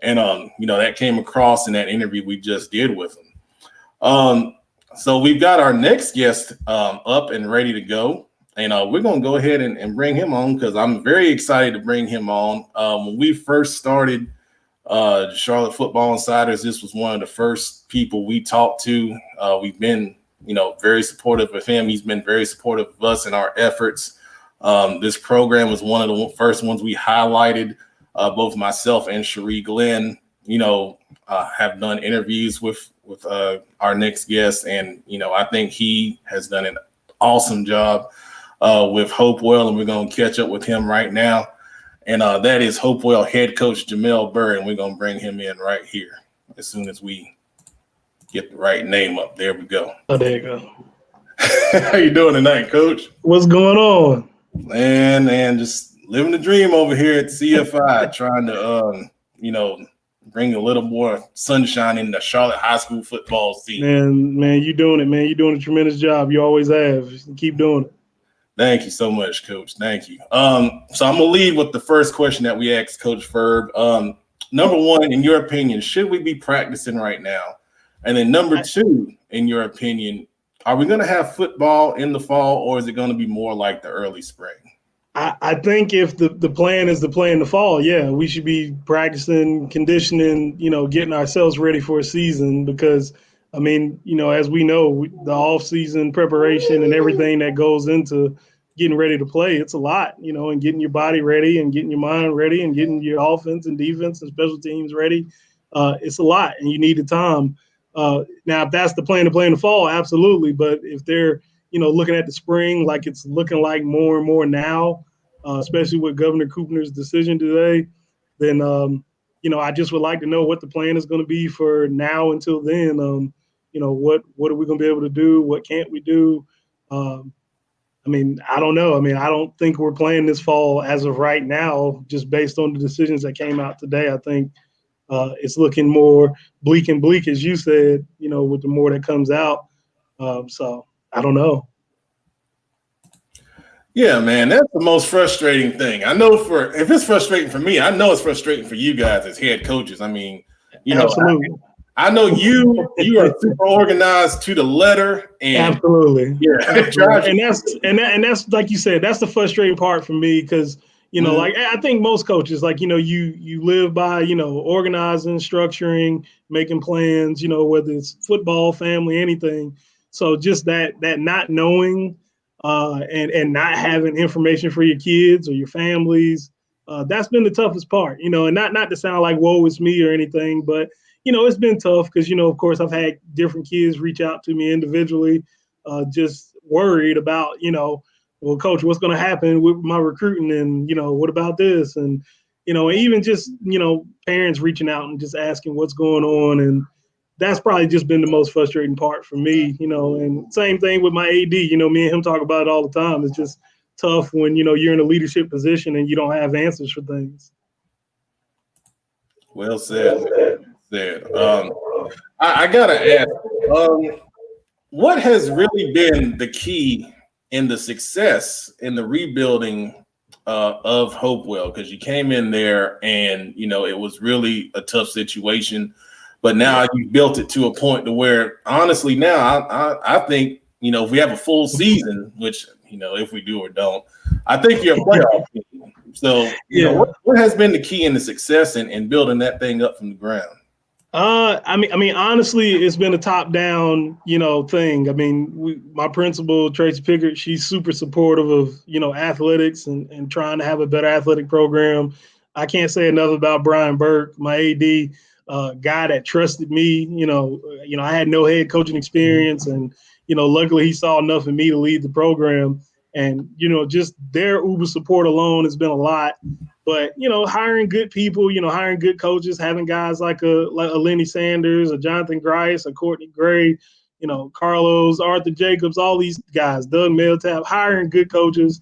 And that came across in that interview we just did with him. So we've got our next guest up and ready to go. And we're going to go ahead and bring him on because I'm very excited to bring him on. When we first started Charlotte Football Insiders, this was one of the first people we talked to. We've been, very supportive of him. He's been very supportive of us in our efforts. This program was one of the first ones we highlighted. Both myself and Cherie Glenn, have done interviews with our next guest. And, I think he has done an awesome job with Hopewell, and we're going to catch up with him right now. And that is Hopewell head coach Jamel Burr, and we're going to bring him in right here as soon as we get the right name up. There we go. Oh, there you go. How you doing tonight, Coach? What's going on? Man, just living the dream over here at CFI, trying to, bring a little more sunshine in the Charlotte high school football season. Man, you doing it, man. You're doing a tremendous job. You always have. Keep doing it. Thank you so much, Coach. Thank you. So I'm going to lead with the first question that we asked Coach Ferb. Number one, in your opinion, should we be practicing right now? And then number two, in your opinion, are we going to have football in the fall, or is it going to be more like the early spring? I think if the plan is to play in the fall, yeah, we should be practicing, conditioning, getting ourselves ready for a season because, as we know, the off-season preparation and everything that goes into getting ready to play, it's a lot, and getting your body ready and getting your mind ready and getting your offense and defense and special teams ready. It's a lot, and you need the time. Now, if that's the plan to play in the fall, absolutely. But if they're looking at the spring like it's looking like more and more now, especially with Governor Kuepner's decision today, then, I just would like to know what the plan is going to be for now until then. What are we going to be able to do? What can't we do? I don't know. I don't think we're playing this fall as of right now, just based on the decisions that came out today. I think it's looking more bleak, as you said, with the more that comes out. So I don't know. Yeah, man, that's the most frustrating thing. I know if it's frustrating for me, I know it's frustrating for you guys as head coaches. Absolutely. I know you are super organized to the letter. And absolutely. Yeah. Absolutely. And that's like you said, that's the frustrating part for me because, like I think most coaches, you live by, organizing, structuring, making plans, whether it's football, family, anything. So just that not knowing and not having information for your kids or your families, that's been the toughest part, and not to sound like woe is me or anything, but, it's been tough because, of course, I've had different kids reach out to me individually, just worried about, well, Coach, what's going to happen with my recruiting and, what about this? And, even just, parents reaching out and just asking what's going on. And that's probably just been the most frustrating part for me, and same thing with my AD, me and him talk about it all the time. It's just tough when, you're in a leadership position and you don't have answers for things. Well said. I got to ask, what has really been the key in the success in the rebuilding of Hopewell? Because you came in there and, it was really a tough situation. But now you built it to a point to where, honestly, now I think, if we have a full season, which, if we do or don't, I think you're a playoff team. So, what has been the key in the success in building that thing up from the ground? Honestly, it's been a top-down, thing. My principal, Tracy Pickard, she's super supportive of, athletics and trying to have a better athletic program. I can't say enough about Brian Burke, my AD. Guy that trusted me, I had no head coaching experience and, luckily he saw enough in me to lead the program and, just their Uber support alone has been a lot, but, hiring good people, hiring good coaches, having guys like a Lenny Sanders, a Jonathan Grice, a Courtney Gray, Carlos, Arthur Jacobs, all these guys, Doug Meltap, hiring good coaches,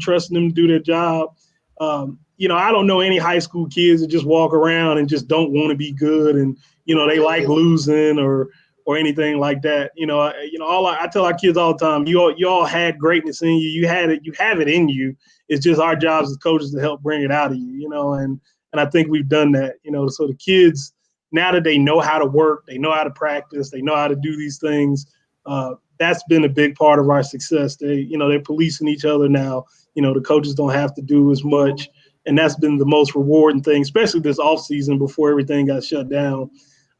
trusting them to do their job. I don't know any high school kids that just walk around and just don't want to be good and, they like losing or anything like that. I tell our kids all the time, you all had greatness in you. You have it in you. It's just our jobs as coaches to help bring it out of you, and And I think we've done that, so the kids, now that they know how to work, they know how to practice, they know how to do these things. That's been a big part of our success. They're policing each other now. The coaches don't have to do as much. And that's been the most rewarding thing, especially this offseason before everything got shut down.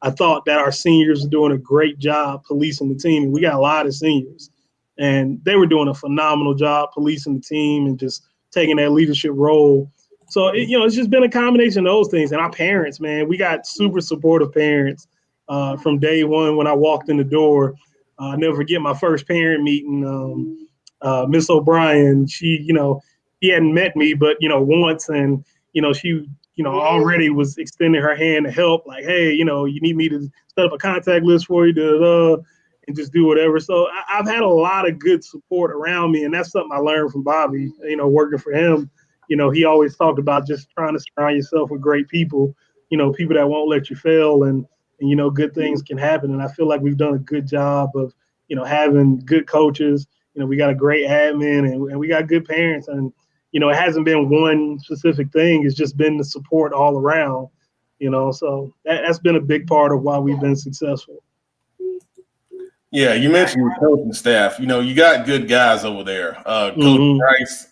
I thought that our seniors were doing a great job policing the team. And we got a lot of seniors. And they were doing a phenomenal job policing the team and just taking that leadership role. So, it's just been a combination of those things. And our parents, man, we got super supportive parents from day one when I walked in the door. I'll never forget my first parent meeting. Miss O'Brien, she, he hadn't met me, but, once. And, she, already was extending her hand to help. Like, hey, you need me to set up a contact list for you, and just do whatever. So I've had a lot of good support around me. And that's something I learned from Bobby, working for him. He always talked about just trying to surround yourself with great people, people that won't let you fail, and good things can happen. And I feel like we've done a good job of, having good coaches. We got a great admin, and we got good parents. And, it hasn't been one specific thing. It's just been the support all around, so that's been a big part of why we've been successful. Yeah, you mentioned your coaching staff. You got good guys over there. Coach Price,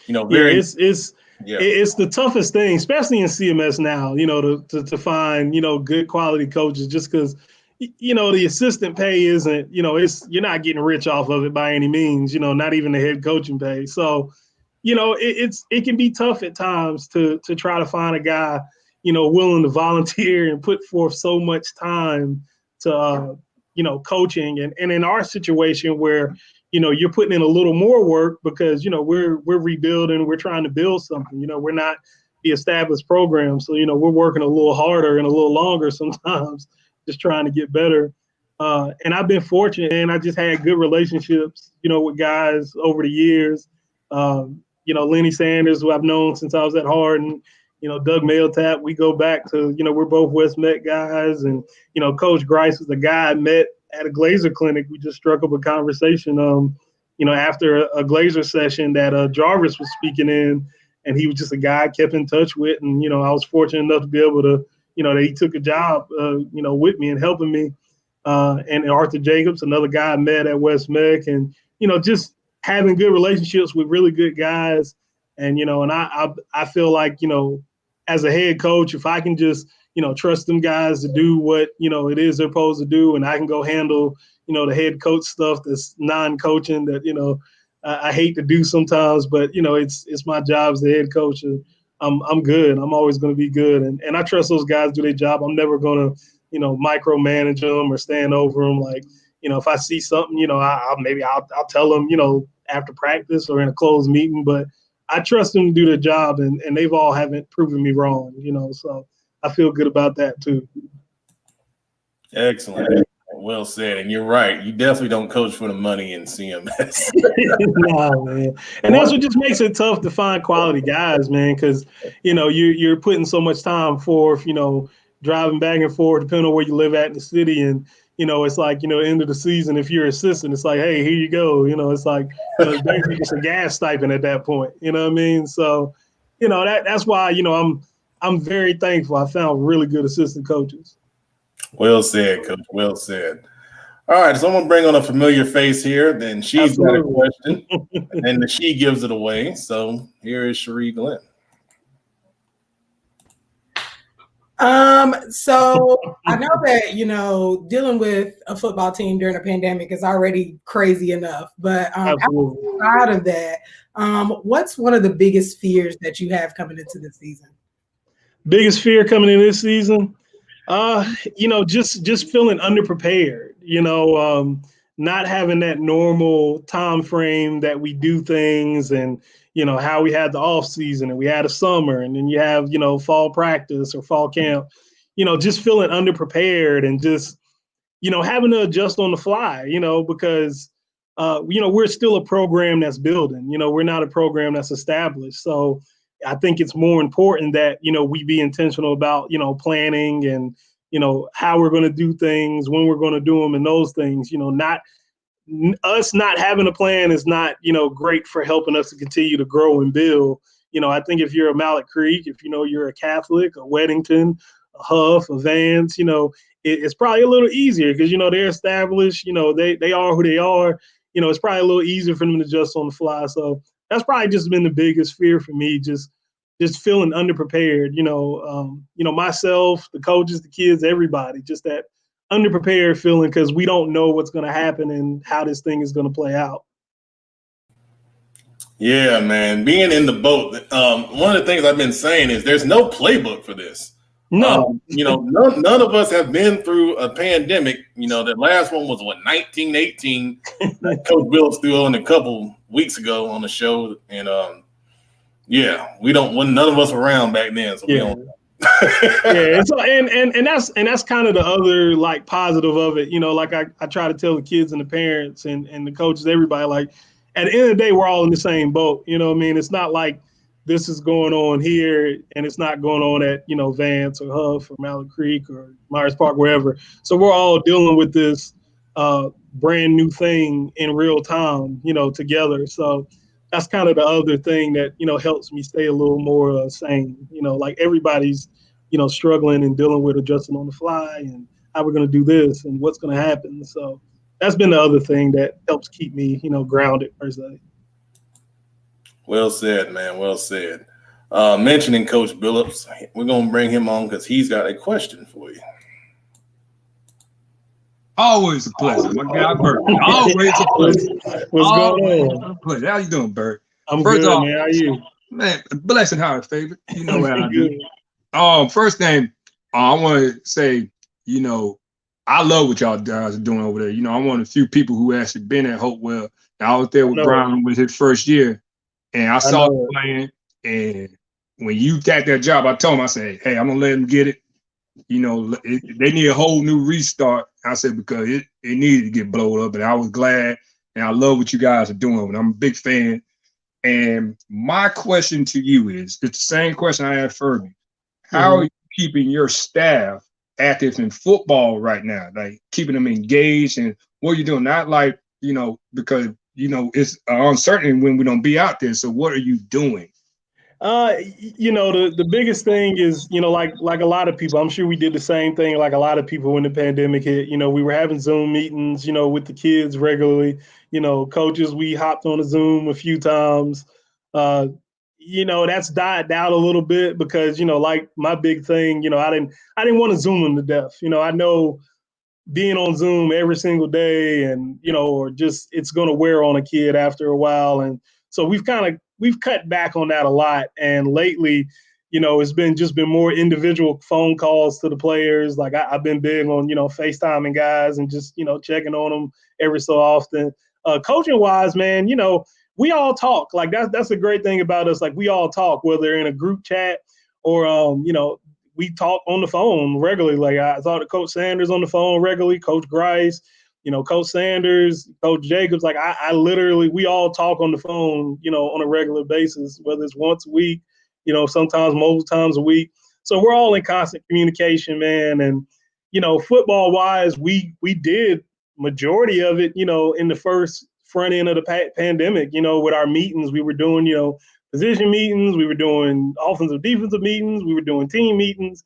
very. It's the toughest thing, especially in CMS now, to find, good quality coaches, just because, the assistant pay isn't, you're not getting rich off of it by any means, not even the head coaching pay. So, it can be tough at times to try to find a guy, willing to volunteer and put forth so much time to, coaching. And in our situation where, you're putting in a little more work because, we're rebuilding, we're trying to build something, we're not the established program. So, we're working a little harder and a little longer sometimes, just trying to get better. And I've been fortunate, and I just had good relationships, with guys over the years. Lenny Sanders, who I've known since I was at Hardin, Doug Mailtap, we go back to, we're both West Meck guys. And, Coach Grice was a guy I met at a Glazer clinic. We just struck up a conversation, after a Glazer session that Jarvis was speaking in, and he was just a guy I kept in touch with. And, I was fortunate enough to be able to, that he took a job, with me and helping me. And Arthur Jacobs, another guy I met at West Meck, and, just having good relationships with really good guys. And, and I feel like, as a head coach, if I can just, trust them guys to do what, it is they're supposed to do, and I can go handle, the head coach stuff that's non-coaching that, I hate to do sometimes, but, it's my job as the head coach. And I'm good. I'm always going to be good. And I trust those guys do their job. I'm never going to, micromanage them or stand over them. Like, if I see something, I'll tell them, after practice or in a closed meeting, but I trust them to do their job, and they've all haven't proven me wrong, so I feel good about that too. Excellent. Well said. And you're right. You definitely don't coach for the money in CMS. No, man. And that's what just makes it tough to find quality guys, man, because, you're putting so much time forth, driving back and forth, depending on where you live at in the city. And, it's like, end of the season, if you're assistant, it's like, hey, here you go. It's like, it's basically just a gas stipend at that point. You know what I mean? So, that's why, I'm very thankful. I found really good assistant coaches. Well said, Coach. Well said. All right, so I'm going to bring on a familiar face here. Then she's got a question, and she gives it away. So here is Cherie Glenn. So I know that, dealing with a football team during a pandemic is already crazy enough, but outside of that, what's one of the biggest fears that you have coming into this season? Biggest fear coming in this season? Just feeling underprepared, not having that normal time frame that we do things, and, how we had the off season and we had a summer, and then you have, fall practice or fall camp, just feeling underprepared and just, having to adjust on the fly, because, we're still a program that's building, we're not a program that's established. So I think it's more important that, we be intentional about, planning and, how we're going to do things, when we're going to do them, and those things, us not having a plan is not, great for helping us to continue to grow and build. I think if you're a Mallard Creek, if you're a Catholic, a Weddington, a Huff, a Vance, it's probably a little easier because they're established. They are who they are. It's probably a little easier for them to adjust on the fly. So that's probably just been the biggest fear for me, just feeling underprepared. Myself, the coaches, the kids, everybody, just that underprepared feeling because we don't know what's going to happen and how this thing is going to play out. Yeah, man, being in the boat. One of the things I've been saying is there's no playbook for this. No, none of us have been through a pandemic. The last one was 1918. Coach Billups threw on a couple weeks ago on the show, and none of us were around back then, so we don't. Yeah, and that's kind of the other like positive of it. Like I try to tell the kids and the parents and the coaches, everybody, like at the end of the day, we're all in the same boat. You know what I mean? It's not like this is going on here and it's not going on at, Vance or Huff or Mallard Creek or Myers Park, wherever. So we're all dealing with this brand new thing in real time, together. So that's kind of the other thing that, helps me stay a little more sane. Like everybody's, struggling and dealing with adjusting on the fly and how we're going to do this and what's going to happen. So that's been the other thing that helps keep me, grounded per se. Well said, man. Well said. Mentioning Coach Billups, we're going to bring him on because he's got a question for you. Always a pleasure. My guy, Bert. Always a pleasure. What's going on? A pleasure. How you doing, Bert? I'm good, man. How are you? Man, blessing highest favorite. You know how I do. First thing, I want to say, I love what y'all guys are doing over there. I'm one of the few people who actually been at Hopewell. I was there with Brown with his first year. And I saw him playing, and when you got that job, I told him, I said, hey, I'm going to let him get it. They need a whole new restart. I said, because it needed to get blown up, and I was glad, and I love what you guys are doing, and I'm a big fan. And my question to you is, it's the same question I asked Fergie. How are you keeping your staff active in football right now? Like, keeping them engaged, and what are you doing? Not like, because it's uncertain when we don't be out there. So what are you doing? The biggest thing is, like a lot of people, I'm sure we did the same thing. Like a lot of people when the pandemic hit, we were having Zoom meetings, with the kids regularly, coaches, we hopped on a Zoom a few times. That's died down a little bit because, like my big thing, I didn't want to Zoom them to death. I know being on Zoom every single day and, or just it's going to wear on a kid after a while. And so we've cut back on that a lot. And lately, it's been more individual phone calls to the players. Like I've been big on, FaceTiming guys and just, checking on them every so often. Coaching wise, man, we all talk. Like that's a great thing about us. Like we all talk, whether in a group chat or, we talk on the phone regularly. Like I talk to Coach Sanders on the phone regularly, Coach Grice, Coach Sanders, Coach Jacobs. Like I literally, we all talk on the phone, on a regular basis, whether it's once a week, sometimes multiple times a week. So we're all in constant communication, man. And, football wise, we did majority of it, in the first front end of the pandemic, with our meetings, we were doing, position meetings, we were doing offensive defensive meetings, we were doing team meetings.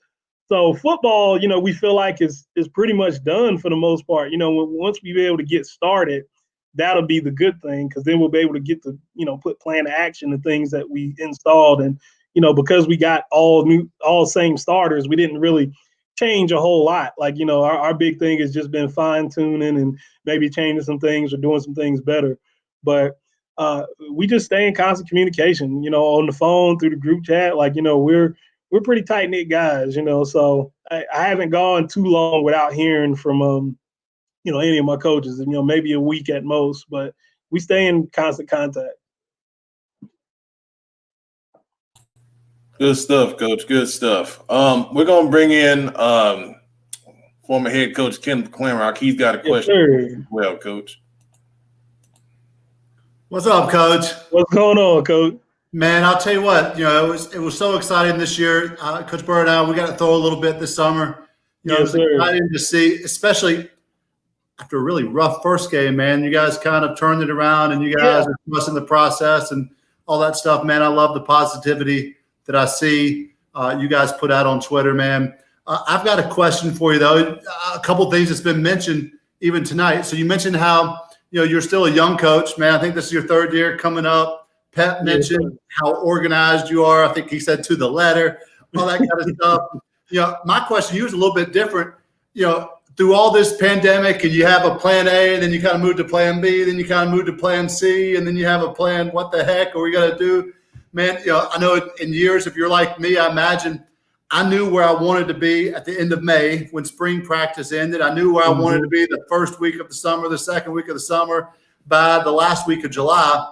So football, we feel like is pretty much done for the most part. Once we be able to get started, that'll be the good thing because then we'll be able to get to, put plan to action the things that we installed. And, because we got all same starters, we didn't really change a whole lot. Like, our big thing has just been fine tuning and maybe changing some things or doing some things better. But we just stay in constant communication, on the phone, through the group chat. Like, we're pretty tight knit guys, so I haven't gone too long without hearing from, any of my coaches, and, maybe a week at most, but we stay in constant contact. Good stuff, Coach. Good stuff. We're going to bring in former head coach Ken Clanrock. He's got a question. Yes, well, Coach. What's up, Coach? What's going on, Coach? Man, I'll tell you what. It was so exciting this year. Coach Bird and I, we got to throw a little bit this summer. Yes, sir. Exciting to see, especially after a really rough first game, man. You guys kind of turned it around, and you guys are trusting the process. And all that stuff, man. I love the positivity that I see you guys put out on Twitter, man. I've got a question for you, though. A couple things that's been mentioned even tonight. So you mentioned how, you're still a young coach, man. I think this is your third year coming up. Pep mentioned how organized you are. I think he said to the letter, all that kind of stuff. My question to you is a little bit different. Through all this pandemic, and you have a plan A, and then you kind of move to plan B, then you kind of move to plan C, and then you have a plan, what the heck are we going to do? Man, I know in years, if you're like me, I imagine I knew where I wanted to be at the end of May when spring practice ended. I knew where I wanted to be the first week of the summer, the second week of the summer, by the last week of July.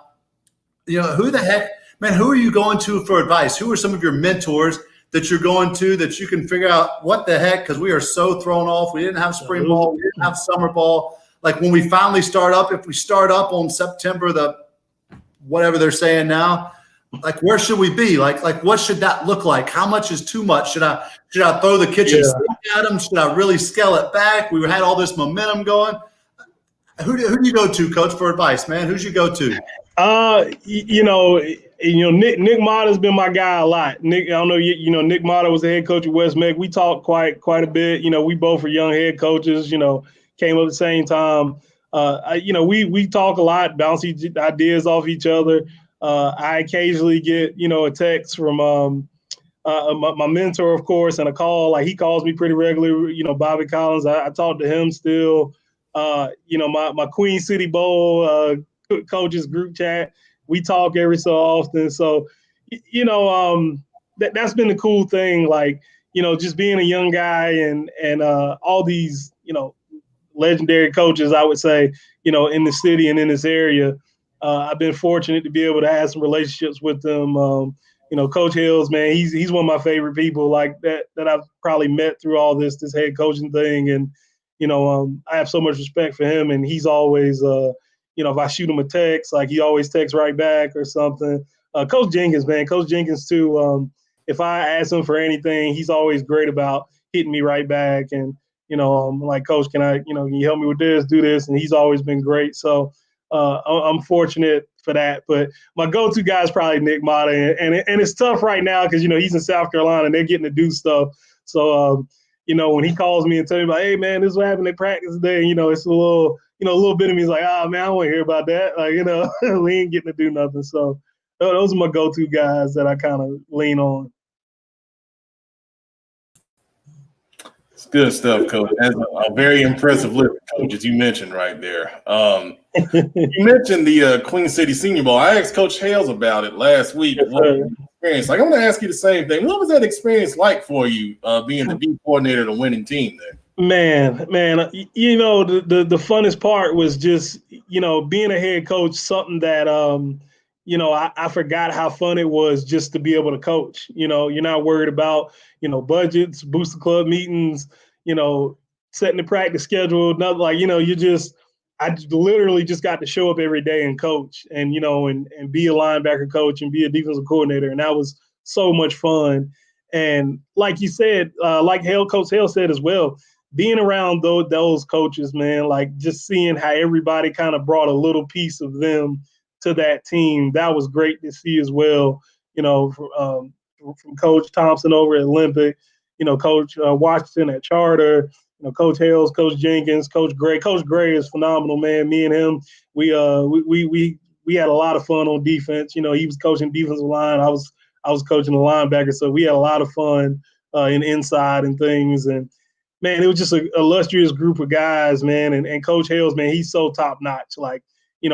Who the heck, man, who are you going to for advice? Who are some of your mentors that you're going to that you can figure out what the heck, because we are so thrown off. We didn't have spring ball. We didn't have summer ball. Like when we finally start up, if we start up on September whatever they're saying now, like where should we be? Like what should that look like? How much is too much? Should I throw the kitchen sink at them? Should I really scale it back? We had all this momentum going. Who do you go to, Coach, for advice, man? Who'd you go to? Nick Mata's been my guy a lot. Nick, I don't know, Nick Mata was the head coach at West Meck. We talked quite a bit. We both were young head coaches. Came up at the same time. We talk a lot, bounce ideas off each other. I occasionally get, a text from my mentor, of course, and a call. Like he calls me pretty regularly. Bobby Collins. I talk to him still. My Queen City Bowl coaches group chat. We talk every so often. So, that's been the cool thing. Like, just being a young guy and all these, legendary coaches, I would say, in the city and in this area. I've been fortunate to be able to have some relationships with them. Coach Hills, man, he's one of my favorite people like that I've probably met through all this head coaching thing. And, I have so much respect for him, and he's always, if I shoot him a text, like he always texts right back or something. Coach Jenkins, man, Coach Jenkins too. If I ask him for anything, he's always great about hitting me right back. And, like, Coach, can you help me with this, do this? And he's always been great. So I'm fortunate for that. But my go-to guy is probably Nick Mata. And it's tough right now because, he's in South Carolina and they're getting to do stuff. So, when he calls me and tells me about, hey, man, this is what happened at practice today, it's a little bit of me is like, man, I don't want to hear about that. Like, we ain't getting to do nothing. So those are my go-to guys that I kind of lean on. It's good stuff, Coach. That's a very impressive list, Coach, as you mentioned right there. You mentioned the Queen City Senior Bowl. I asked Coach Hales about it last week. Yes, what was the experience like? I'm going to ask you the same thing. What was that experience like for you, being the D coordinator of the winning team there? Man, the funnest part was just, being a head coach, something that, I forgot how fun it was just to be able to coach. You're not worried about, budgets, booster club meetings, setting the practice schedule, nothing like, I literally just got to show up every day and coach and, and be a linebacker coach and be a defensive coordinator. And that was so much fun. And like you said, like Coach Hale said as well, being around those coaches, man, like just seeing how everybody kind of brought a little piece of them to that team, that was great to see as well. From Coach Thompson over at Olympic, Coach Washington at Charter, Coach Hales, Coach Jenkins, Coach Gray. Coach Gray is phenomenal, man. Me and him, we had a lot of fun on defense. He was coaching defensive line. I was coaching the linebacker, so we had a lot of fun in inside and things. And man, it was just a illustrious group of guys, man. And Coach Hales, man, he's so top notch. Like,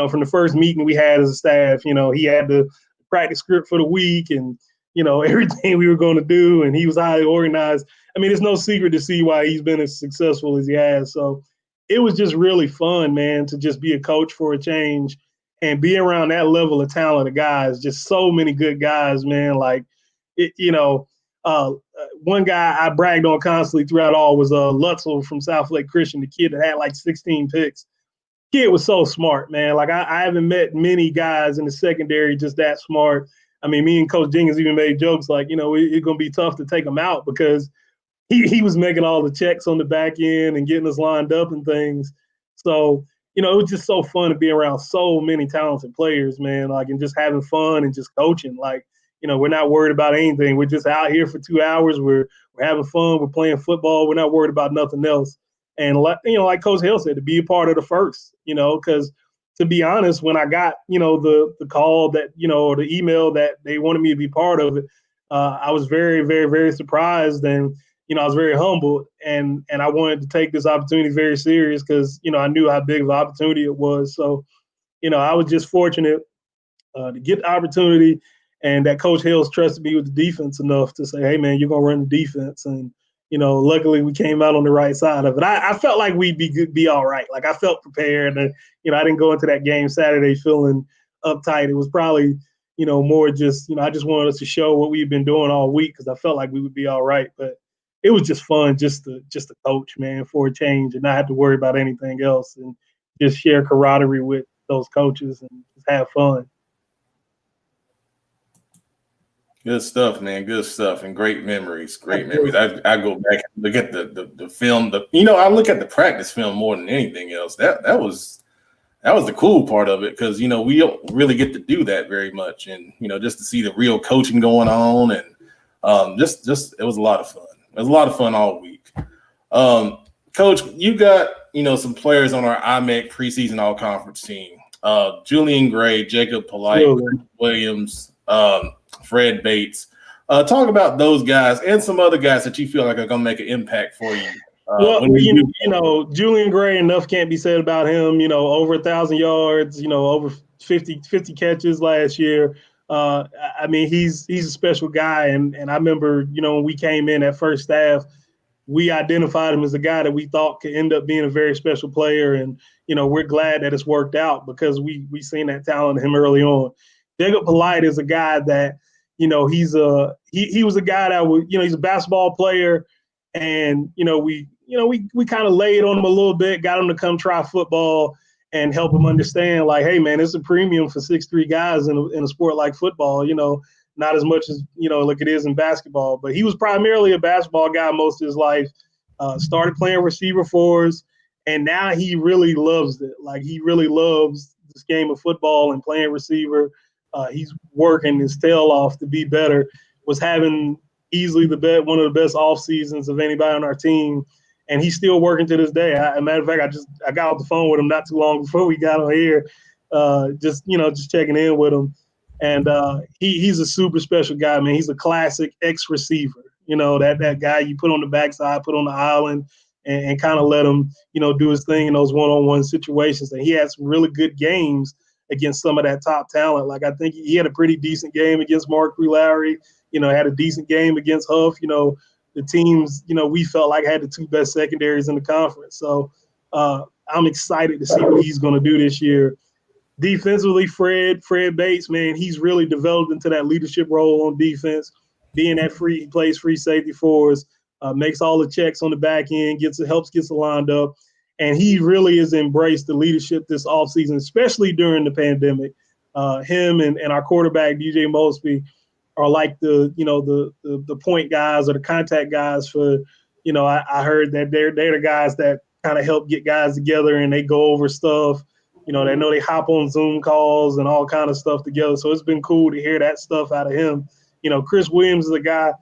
from the first meeting we had as a staff, he had the practice script for the week and, everything we were going to do. And he was highly organized. I mean, it's no secret to see why he's been as successful as he has. So it was just really fun, man, to just be a coach for a change and be around that level of talent of guys, just so many good guys, man. Like, one guy I bragged on constantly throughout all was Lutzel from South Lake Christian, the kid that had like 16 picks. Kid was so smart, man. Like I haven't met many guys in the secondary just that smart. I mean, me and Coach Jenkins even made jokes like, it's going to be tough to take him out because he was making all the checks on the back end and getting us lined up and things. So, you know, it was just so fun to be around so many talented players, man, like, and just having fun and just coaching. Like, you know, we're not worried about anything. We're just out here for 2 hours. We're having fun. We're playing football. We're not worried about nothing else. And, you know, like Coach Hill said, to be a part of the first, you know, because to be honest, when I got, you know, the call that, you know, or the email that they wanted me to be part of it, I was very, very, very surprised. And, you know, I was very humbled, and I wanted to take this opportunity very serious because, you know, I knew how big of an opportunity it was. So, you know, I was just fortunate to get the opportunity, and that Coach Hill's trusted me with the defense enough to say, hey, man, you're going to run the defense. And, you know, luckily we came out on the right side of it. I felt like we'd be all right. Like, I felt prepared. And, you know, I didn't go into that game Saturday feeling uptight. It was probably, you know, more just, you know, I just wanted us to show what we've been doing all week because I felt like we would be all right. But it was just fun just to coach, man, for a change and not have to worry about anything else and just share camaraderie with those coaches and just have fun. Good stuff, man. Good stuff, and great memories. Great memories. I go back and look at the film. You know, I look at the practice film more than anything else. That was the cool part of it because, you know, we don't really get to do that very much, and, you know, just to see the real coaching going on, and just it was a lot of fun. It was a lot of fun all week. Coach, you got, you know, some players on our IMEC preseason all conference team. Julian Gray, Jacob Polite, Williams, Fred Bates. Talk about those guys and some other guys that you feel like are going to make an impact for you. You know, Julian Gray, enough can't be said about him. You know, over 1,000 yards, you know, over 50 catches last year. I mean, he's a special guy. And I remember, you know, when we came in at first staff, we identified him as a guy that we thought could end up being a very special player. And, you know, we're glad that it's worked out because we seen that talent in him early on. Jacob Polite is a guy that, you know, he was a guy that was, you know, he's a basketball player. And, we kind of laid on him a little bit, got him to come try football and help him understand, like, hey, man, it's a premium for 6'3" guys in a sport like football, you know, not as much as, you know, like it is in basketball. But he was primarily a basketball guy most of his life, started playing receiver for us, and now he really loves it. Like, he really loves this game of football and playing receiver. He's working his tail off to be better, was having easily one of the best off seasons of anybody on our team. And he's still working to this day. As a matter of fact, I got off the phone with him not too long before we got on here, just checking in with him. And he's a super special guy, man. He's a classic ex-receiver. You know, that guy you put on the backside, put on the island, and kind of let him, you know, do his thing in those one-on-one situations. And he had some really good games against some of that top talent. Like, I think he had a pretty decent game against Mark Lowry, you know, had a decent game against Huff, you know, the teams, you know, we felt like had the two best secondaries in the conference. So I'm excited to see what he's going to do this year. Defensively, Fred Bates, man, he's really developed into that leadership role on defense, being that he plays free safety for us, makes all the checks on the back end, helps get it lined up. And he really has embraced the leadership this offseason, especially during the pandemic. Him and our quarterback, DJ Mosby, are like the point guys or the contact guys for, you know, I heard that they're the guys that kind of help get guys together and they go over stuff. You know, they hop on Zoom calls and all kind of stuff together. So it's been cool to hear that stuff out of him. You know, Chris Williams is a guy,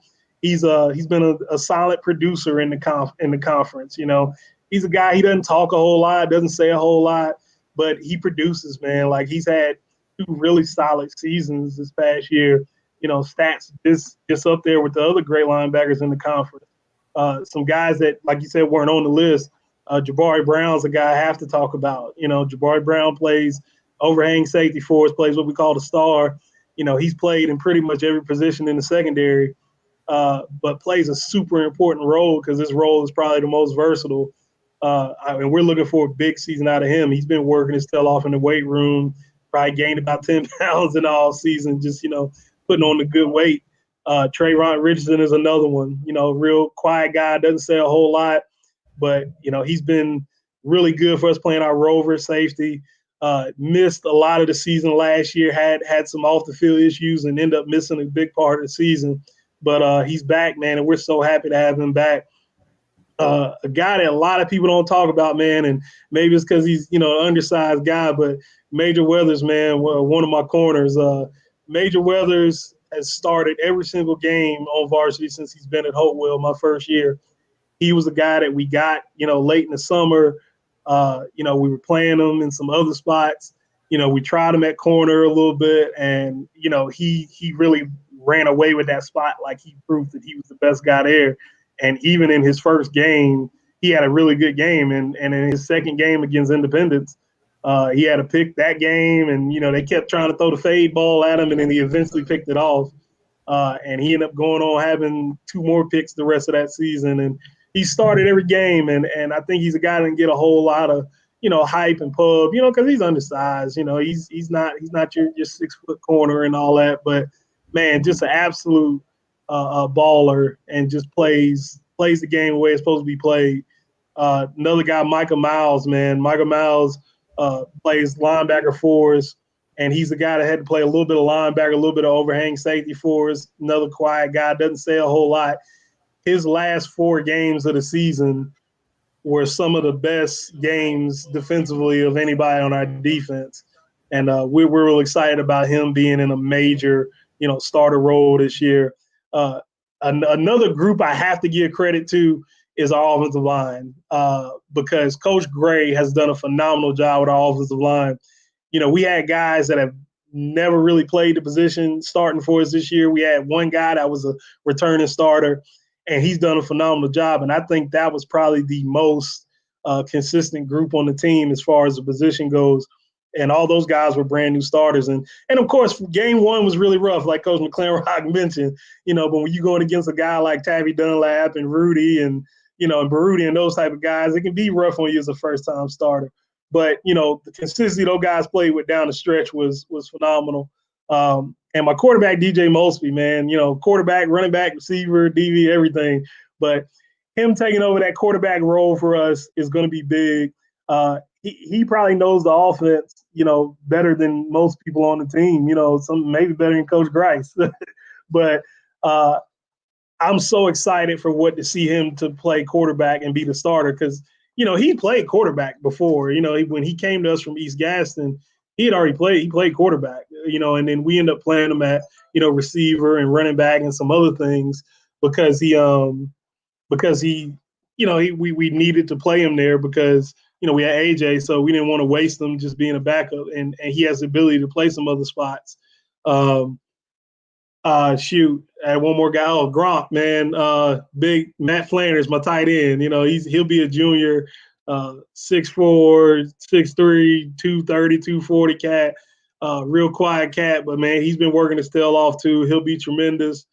he's been a solid producer in the conference. You know, he's a guy, he doesn't talk a whole lot, doesn't say a whole lot, but he produces, man. Like, he's had 2 really solid seasons this past year. You know, stats just up there with the other great linebackers in the conference. Some guys that, like you said, weren't on the list. Jabari Brown's a guy I have to talk about. You know, Jabari Brown plays overhang safety for us, plays what we call the star. You know, he's played in pretty much every position in the secondary, but plays a super important role because this role is probably the most versatile. I mean, we're looking for a big season out of him. He's been working his tail off in the weight room, probably gained about 10 pounds in the all season, just, you know, putting on the good weight. Trayvon Richardson is another one, you know, real quiet guy, doesn't say a whole lot, but, you know, he's been really good for us playing our rover safety. Missed a lot of the season last year, had some off the field issues and ended up missing a big part of the season. But he's back, man, and we're so happy to have him back. a guy that a lot of people don't talk about, man, and maybe it's because he's, an undersized guy, but Major Weathers, man, one of my corners. Major Weathers has started every single game on varsity since he's been at Hopewell my first year. He was a guy that we got, late in the summer. We were playing him in some other spots. We tried him at corner a little bit, and, he really ran away with that spot. Like, he proved that he was the best guy there. And even in his first game, he had a really good game. And in his second game against Independence, he had a pick that game. And, they kept trying to throw the fade ball at him, and then he eventually picked it off. And he ended up going on having 2 more picks the rest of that season. And he started every game. And I think he's a guy that can get a whole lot of, hype and pub, because he's undersized. He's not your 6-foot corner and all that. But, man, just an absolute baller, and just plays the game the way it's supposed to be played. Another guy, Micah Miles, man. Micah Miles plays linebacker for us, and he's the guy that had to play a little bit of linebacker, a little bit of overhang safety for us. Another quiet guy, doesn't say a whole lot. His last 4 games of the season were some of the best games defensively of anybody on our defense. And we're real excited about him being in a major, starter role this year. Another group I have to give credit to is our offensive line, because Coach Gray has done a phenomenal job with our offensive line. We had guys that have never really played the position starting for us this year. We had one guy that was a returning starter, and he's done a phenomenal job. And I think that was probably the most consistent group on the team as far as the position goes. And all those guys were brand new starters. And of course, game 1 was really rough, like Coach McClaren mentioned, but when you're going against a guy like Tabby Dunlap and Rudy and Baruti and those type of guys, it can be rough when you're a first-time starter. But, the consistency those guys played with down the stretch was phenomenal. And my quarterback, DJ Mosby, man, quarterback, running back, receiver, DV, everything. But him taking over that quarterback role for us is going to be big. He probably knows the offense, better than most people on the team, maybe better than Coach Grice. But I'm so excited for to see him to play quarterback and be the starter, because, he played quarterback before. When he came to us from East Gaston, he had already played. He played quarterback, and then we ended up playing him at, receiver and running back and some other things because we needed to play him there because, we had AJ, so we didn't want to waste him just being a backup, and he has the ability to play some other spots. I had one more guy. Oh, Gronk, man. Big Matt Flanders, my tight end. He'll be a junior, 6'4", 6'3", 230, 240 cat. Real quiet cat, but, man, he's been working his tail off too. He'll be tremendous.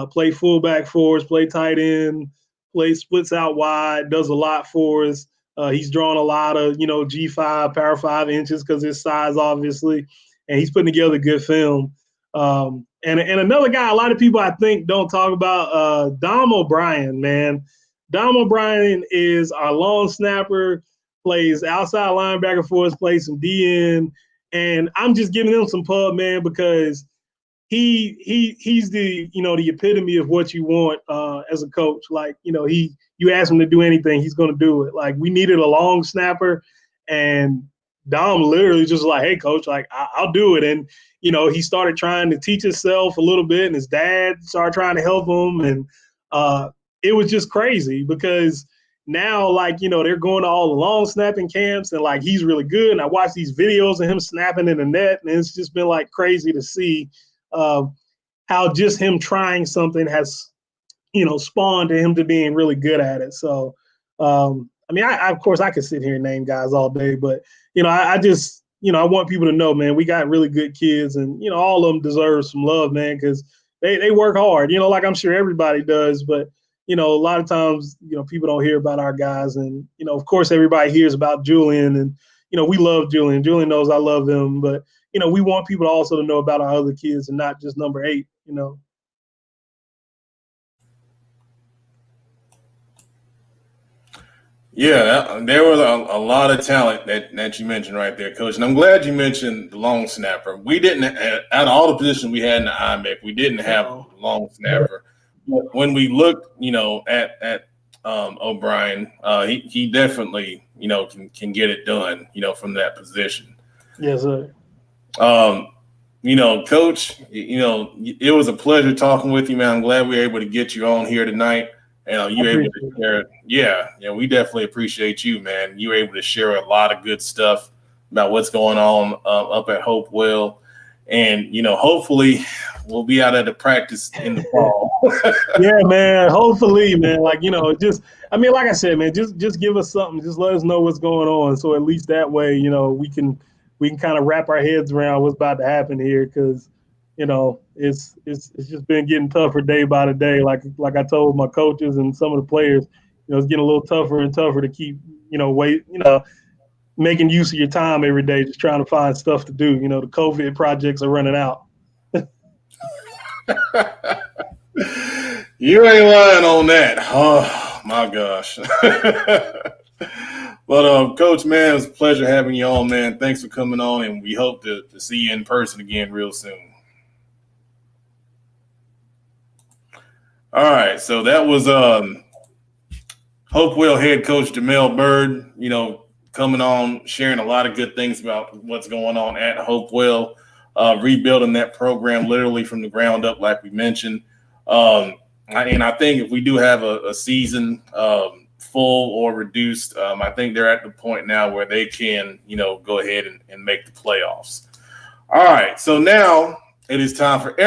Play fullback for us, play tight end, play splits out wide, does a lot for us. He's drawn a lot of, G5, power 5 inches because his size, obviously, and he's putting together good film. And another guy, a lot of people I think don't talk about, Dom O'Brien, man. Dom O'Brien is our long snapper, plays outside linebacker for us, plays some DN, and I'm just giving him some pub, man, because he's the the epitome of what you want as a coach. Like, you ask him to do anything, he's going to do it. Like, we needed a long snapper, and Dom literally just like, hey, coach, like, I'll do it. And he started trying to teach himself a little bit, and his dad started trying to help him, and it was just crazy because now, like, they're going to all the long snapping camps, and like, he's really good. And I watch these videos of him snapping in the net, and it's just been like crazy to see how just him trying something has, spawned to him to being really good at it. So, I mean, I of course I could sit here and name guys all day, but, I just, I want people to know, man, we got really good kids, and, all of them deserve some love, man, because they work hard, like I'm sure everybody does. But, a lot of times, people don't hear about our guys. And, of course, everybody hears about Julian, and, we love Julian. Julian knows I love him. But, we want people also to know about our other kids and not just number 8, Yeah, there was a lot of talent that you mentioned right there, Coach. And I'm glad you mentioned the long snapper. We didn't, out of all the positions we had in the IMEC, we didn't have a long snapper. But when we looked, at O'Brien. He definitely, can get it done, from that position. Yes, sir. Coach, it was a pleasure talking with you, man. I'm glad we were able to get you on here tonight. And you were able to share. Yeah, we definitely appreciate you, man. You were able to share a lot of good stuff about what's going on up at Hopewell. And, hopefully we'll be out at the practice in the fall. Yeah, man. Hopefully, man. Like, like I said, man, just give us something. Just let us know what's going on. So at least that way, we can kind of wrap our heads around what's about to happen here. Cause, it's just been getting tougher day by the day. Like I told my coaches and some of the players, it's getting a little tougher and tougher to keep, making use of your time every day, just trying to find stuff to do. The COVID projects are running out. You ain't lying on that. Oh my gosh. But Coach, man, it was a pleasure having you on, man. Thanks for coming on, and we hope to see you in person again real soon. All right, so that was Hopewell head coach Jamel Bird, coming on, sharing a lot of good things about what's going on at Hopewell, rebuilding that program literally from the ground up, like we mentioned. And I think if we do have a season full or reduced, I think they're at the point now where they can, go ahead and make the playoffs. All right, so now it is time for